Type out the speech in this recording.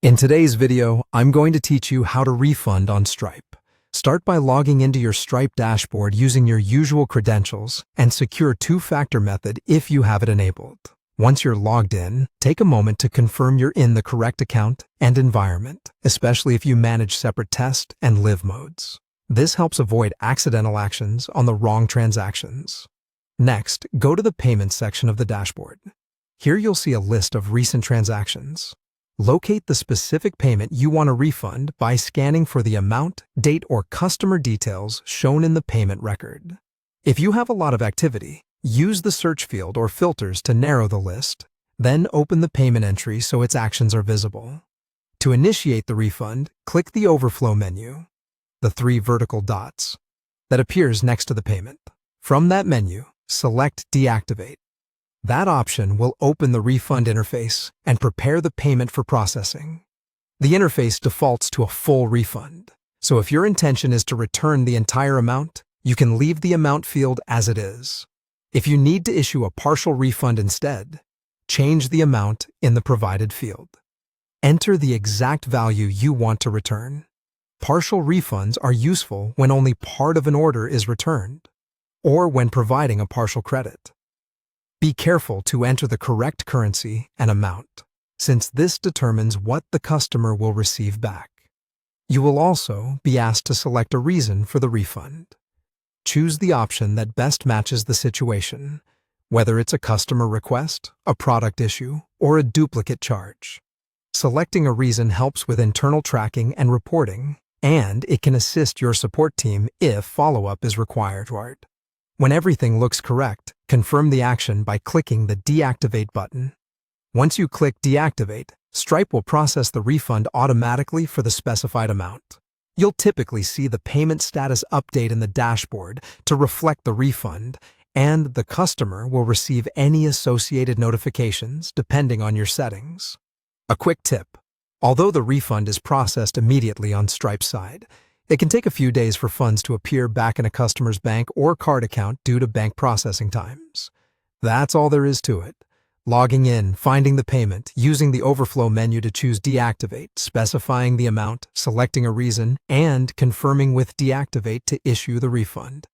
In today's video, I'm going to teach you how to refund on Stripe. Start by logging into your Stripe dashboard using your usual credentials and secure two-factor method if you have it enabled. Once you're logged in, take a moment to confirm you're in the correct account and environment, especially if you manage separate test and live modes. This helps avoid accidental actions on the wrong transactions. Next, go to the Payments section of the dashboard. Here you'll see a list of recent transactions. Locate the specific payment you want to refund by scanning for the amount, date, or customer details shown in the payment record. If you have a lot of activity, use the search field or filters to narrow the list, then open the payment entry so its actions are visible. To initiate the refund, click the Overflow menu, the three vertical dots, that appears next to the payment. From that menu, select Deactivate. That option will open the refund interface and prepare the payment for processing. The interface defaults to a full refund, so if your intention is to return the entire amount, you can leave the amount field as it is. If you need to issue a partial refund instead, change the amount in the provided field. Enter the exact value you want to return. Partial refunds are useful when only part of an order is returned, or when providing a partial credit. Be careful to enter the correct currency and amount, since this determines what the customer will receive back. You will also be asked to select a reason for the refund. Choose the option that best matches the situation, whether it's a customer request, a product issue, or a duplicate charge. Selecting a reason helps with internal tracking and reporting, and it can assist your support team if follow-up is required. When everything looks correct, confirm the action by clicking the Deactivate button. Once you click Deactivate, Stripe will process the refund automatically for the specified amount. You'll typically see the payment status update in the dashboard to reflect the refund, and the customer will receive any associated notifications depending on your settings. A quick tip: although the refund is processed immediately on Stripe's side, it can take a few days for funds to appear back in a customer's bank or card account due to bank processing times. That's all there is to it. Logging in, finding the payment, using the Overflow menu to choose Deactivate, specifying the amount, selecting a reason, and confirming with Deactivate to issue the refund.